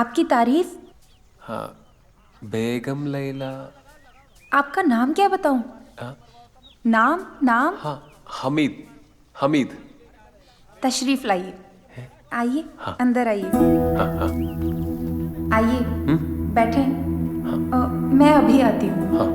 आपकी तारीफ। हाँ, बेगम लैला। आपका नाम क्या बताऊं? हाँ नाम नाम। हाँ, हमीद। हमीद। तशरीफ लाइए, आइए। हाँ अंदर आइए, हाँ हाँ आइए, बैठें। मैं अभी आती हूँ। हाँ।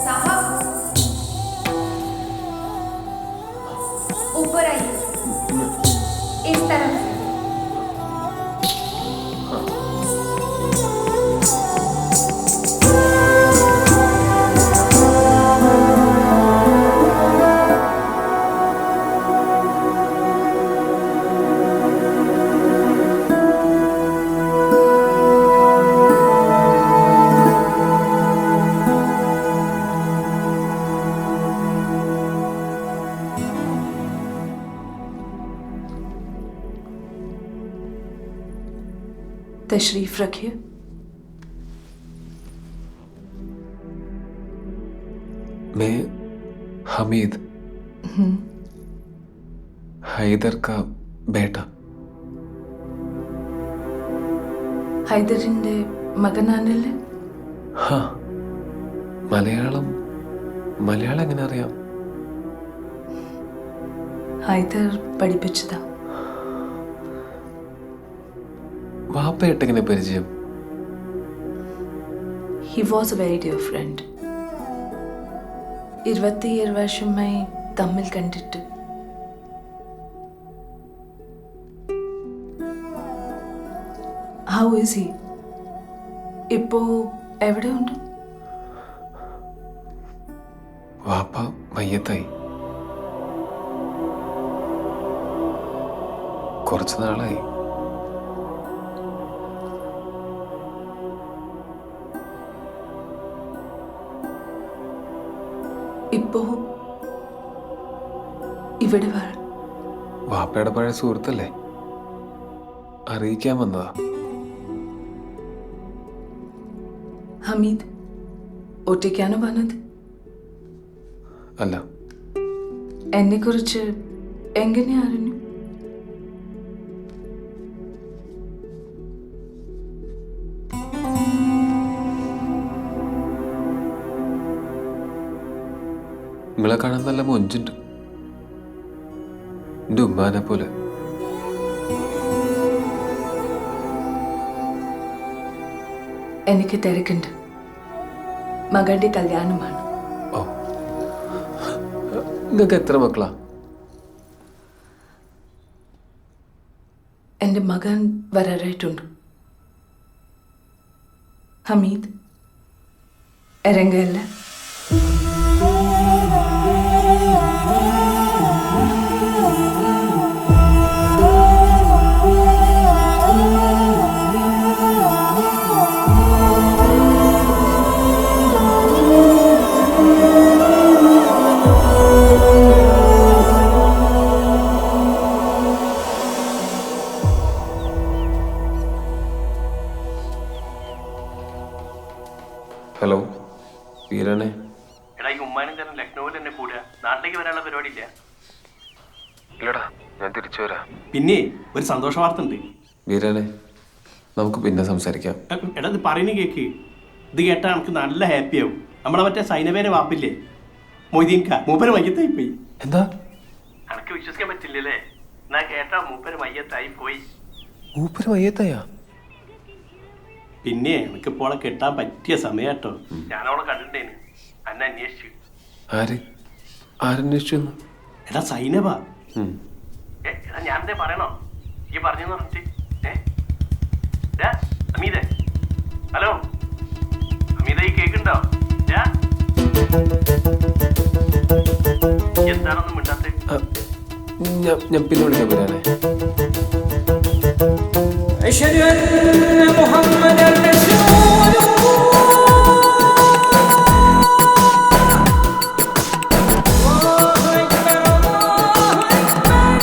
साहब, ऊपर आइए, इस तरफ से। तशरीफ रखिए। मैं हमीद, हैदर का बेटा. ഹൈദറിന്റെ മകനാണല്ലേ? ഹാ, മലയാളം മലയാളം എങ്ങനെ അറിയാം? ഹൈദർ പഠിപ്പിച്ചതാ. വാപ്പയായിട്ട് എങ്ങനെ പരിചയം? He was a very dear friend. 27 വർഷമായി തമ്മിൽ കണ്ടിട്ട്. How is he? ഇപ്പോ എവിടെയുണ്ട്? വാപ്പ മയ്യത്തായി. കുറച്ചു നാളായി. ഇപ്പോ ഇവിടെ വരാം. വാപ്പയുടെ പഴയ സുഹൃത്തല്ലേ, അറിയിക്കാൻ വന്നതാ. ഹമീദ് ഒറ്റയ്ക്കാണ് വന്നത്? അല്ല, എന്നെ കുറിച്ച് എങ്ങനെ അറിഞ്ഞു? നിങ്ങളെ കാണാൻ നല്ല മൊഞ്ചുണ്ട്, എൻ്റെ ഉമ്മാനെ പോലെ. എനിക്ക് തിരക്കുണ്ട്, മകളുടെ കല്യാണമാണ്. ഓ, നിങ്ങൾക്ക് എത്ര മക്കളാ? എൻ്റെ മകൻ വരാറായിട്ടുണ്ട്. ഹമീദ് ഇറങ്ങല്ല. ഹലോ വീരനെ. എടാ, ഈ ഉമ്മാനും തന്നെ ലക്നൌവിൽ തന്നെ കൂടുക, നാട്ടിലേക്ക് വരാനുള്ള പരിപാടി ഇല്ല? ഇല്ലടാ, ഞാൻ തിരിച്ചു വരാം. പിന്നെ ഒരു സന്തോഷ വാർത്ത ഉണ്ട് വീരനെ, നമുക്ക് പിന്നെ സംസാരിക്കാം. എടാ, ഇത് പറയുന്ന കേക്ക്. ഇത് കേട്ടാൽ നമുക്ക് നല്ല ഹാപ്പി ആവും. നമ്മളെ മറ്റേ സൈനവേനെ വാപ്പില്ലേ, മൊയ്തീൻക, മൂപ്പര് മയ്യത്തായി പോയി. എന്താ? എനിക്ക് വിശ്വസിക്കാൻ പറ്റില്ലല്ലേ? എന്നാ കേട്ടാ മൂപ്പര് മയ്യത്തായി പോയി. മൂപ്പര് മയ്യത്തായാ? പിന്നെ എനിക്കിപ്പോളെ കെട്ടാൻ പറ്റിയ സമയാട്ടോ. ഞാനവളെ കണ്ടിട്ടേന്, അന്നെ അന്വേഷിച്ചു. ആരന്വേഷിച്ചു? എടാ സൈനബ. എടാ ഞാനെന്തേ പറയണോ? ഈ പറഞ്ഞെന്ന് പറഞ്ഞിട്ട് അമീതേ, ഹലോ അമീത, ഈ കേക്കുണ്ടോ? എന്താണെന്നും മിണ്ടാത്തെ? ഞാൻ പിന്നെ വിളിക്കാൻ വരാനേ. أشهد أن محمدا رسول الله. الله أكبر الله أكبر.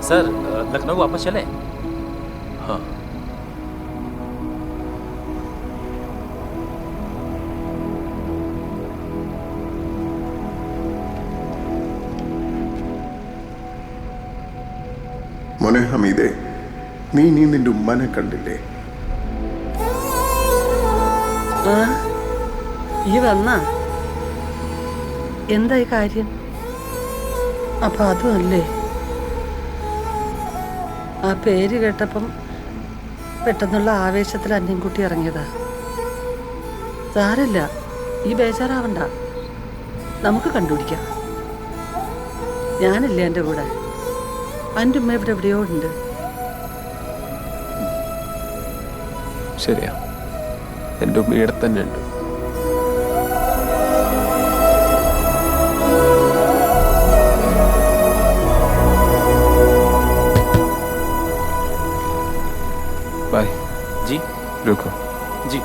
सर लखनऊ वापस चले? हाँ മോനെ ഹമീദേ, നീ നിന്റെ ഉമ്മാനെ കണ്ടില്ലേ? ഈ വന്നാ എന്തായി കാര്യം? അപ്പൊ അതുമല്ലേ ആ പേര് കേട്ടപ്പം പെട്ടെന്നുള്ള ആവേശത്തിൽ അന്യൻകുട്ടി ഇറങ്ങിയതാ. സാരല്ല, ഈ ബേജാറാവണ്ട, നമുക്ക് കണ്ടുപിടിക്കാം. ഞാനില്ലേ എൻ്റെ കൂടെ. എൻ്റെ ഉമ്മ ഇവിടെ എവിടെയോ ഉണ്ട്. ശരിയാ, എൻ്റെ ഉമ്മ ഇവിടെ തന്നെ ഉണ്ട്. बाय जी रुको जी.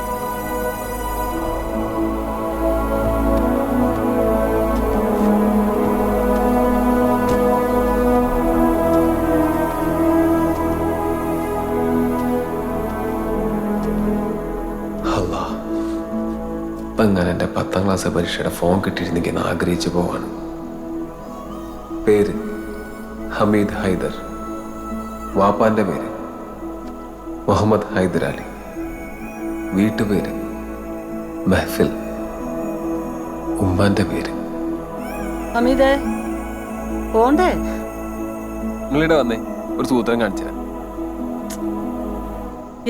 അല്ലാ, ഇപ്പം ഞാൻ എൻ്റെ 10ാം ക്ലാസ് പരീക്ഷയുടെ ഫോൺ കിട്ടിയിരുന്നെങ്കിൽ എന്ന് ആഗ്രഹിച്ചു പോവാണ്. പേര് ഹമീദ് ഹൈദർ, വാപ്പാൻ്റെ പേര് മുഹമ്മദ് ഹൈദർ അലി, വീട്ടുപേര് മെഹഫിൽ, ഉമ്മാന്റെ പേര്. അമിതേ പോണ്ടേ? നിങ്ങളിവിടെ വന്നേ, ഒരു സൂത്രം കാണിച്ചു.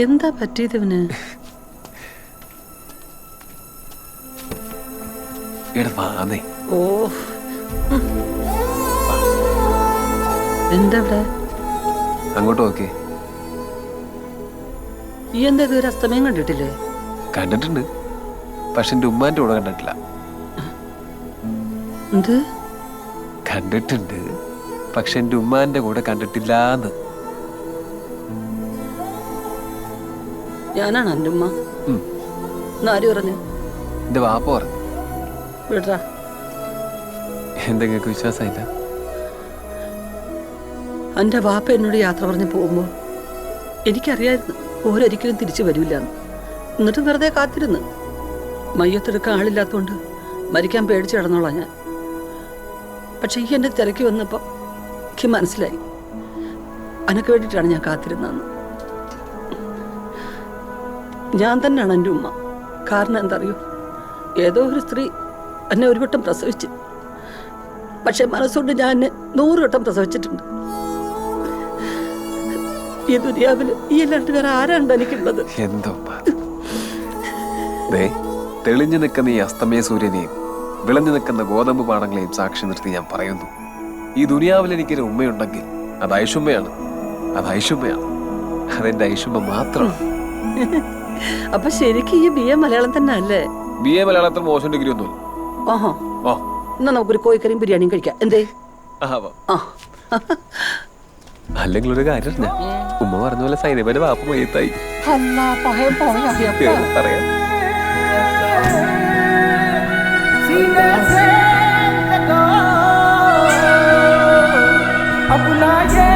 എന്താ പറ്റിയതിവന്? ഇവിടെ വാന്നേ. ഓ എന്താ ഇവിടെ? അങ്ങോട്ട് നോക്കേ. ഈ എന്താ ഇതുവരെ അസ്തമയം കണ്ടിട്ടില്ലേ? കണ്ടിട്ടുണ്ട്, പക്ഷെ എൻ്റെ ഉമ്മാന്റെ കൂടെ കണ്ടിട്ടില്ല. എന്ത്? കണ്ടിട്ടുണ്ട്, പക്ഷെ എൻ്റെ ഉമ്മാന്റെ കൂടെ കണ്ടിട്ടില്ലാന്ന്. ഞാനാണ് എൻ്റെ ഉമ്മ. ആര് പറഞ്ഞു? എൻ്റെ വാപ്പ പറഞ്ഞു. വിടറാ. എന്തെങ്കിലും വിശ്വാസമില്ല? എൻ്റെ വാപ്പ എന്നോട് യാത്ര പറഞ്ഞ് പോകുമ്പോൾ എനിക്കറിയായിരുന്നു ഓരൊരിക്കലും തിരിച്ചു വരില്ല. എന്നിട്ട് വെറുതെ കാത്തിരുന്ന്. മയ്യത്തെടുക്കാൻ ആളില്ലാത്തതുകൊണ്ട് മരിക്കാൻ പേടിച്ച് കിടന്നോളാം ഞാൻ. പക്ഷെ ഈ എന്നെ തിരക്കി വന്നപ്പോൾ എനിക്ക് മനസ്സിലായി അനക്ക് വേണ്ടിയിട്ടാണ് ഞാൻ കാത്തിരുന്നതെന്ന്. ഞാൻ തന്നെയാണ് എൻ്റെ ഉമ്മ. കാരണം എന്തറിയോ, ഏതോ ഒരു സ്ത്രീ എന്നെ ഒരു വട്ടം പ്രസവിച്ച്, പക്ഷെ മനസ്സുകൊണ്ട് ഞാൻ എന്നെ 100 വട്ടം പ്രസവിച്ചിട്ടുണ്ട്. ഈ ദുനിയാവില് ഈ അല്ലാണ്ട് വേറെ ആരാണ്ട് എനിക്കുള്ളത്? എന്തോ തെളിഞ്ഞു നിൽക്കുന്ന ഈ അസ്തമയ സൂര്യനെയും വിളഞ്ഞു നിൽക്കുന്ന ഗോതമ്പ് പാടങ്ങളെയും സാക്ഷി നിർത്തി ഞാൻ പറയുന്നു, ഈ ദുനിയാവിൽ എനിക്കൊരു ഉമ്മയുണ്ടെങ്കിൽ അത് ഐഷുമ്മയാണ്. അത് ഐഷുമ്മയാണ്. അതെന്റെ ഐഷുമ്മ മാത്രം. അപ്പൊ ശരിക്കും ഈ BA മലയാളം തന്നെ അല്ലേ? BA മലയാളത്തിൽ മോശം ഡിഗ്രി ഒന്നുമില്ല. ഓഹോ, എന്നാ നമുക്കൊരു കോഴിക്കറിയും ബിരിയാണിയും കഴിക്കാം. എന്തേ? അല്ലെങ്കിൽ ഒരു കാര്യം, ഉമ്മ പറഞ്ഞ പോലെ സൈനബന്റെ വാപ്പ മയ്യത്തായി. പറയാം. अपना ये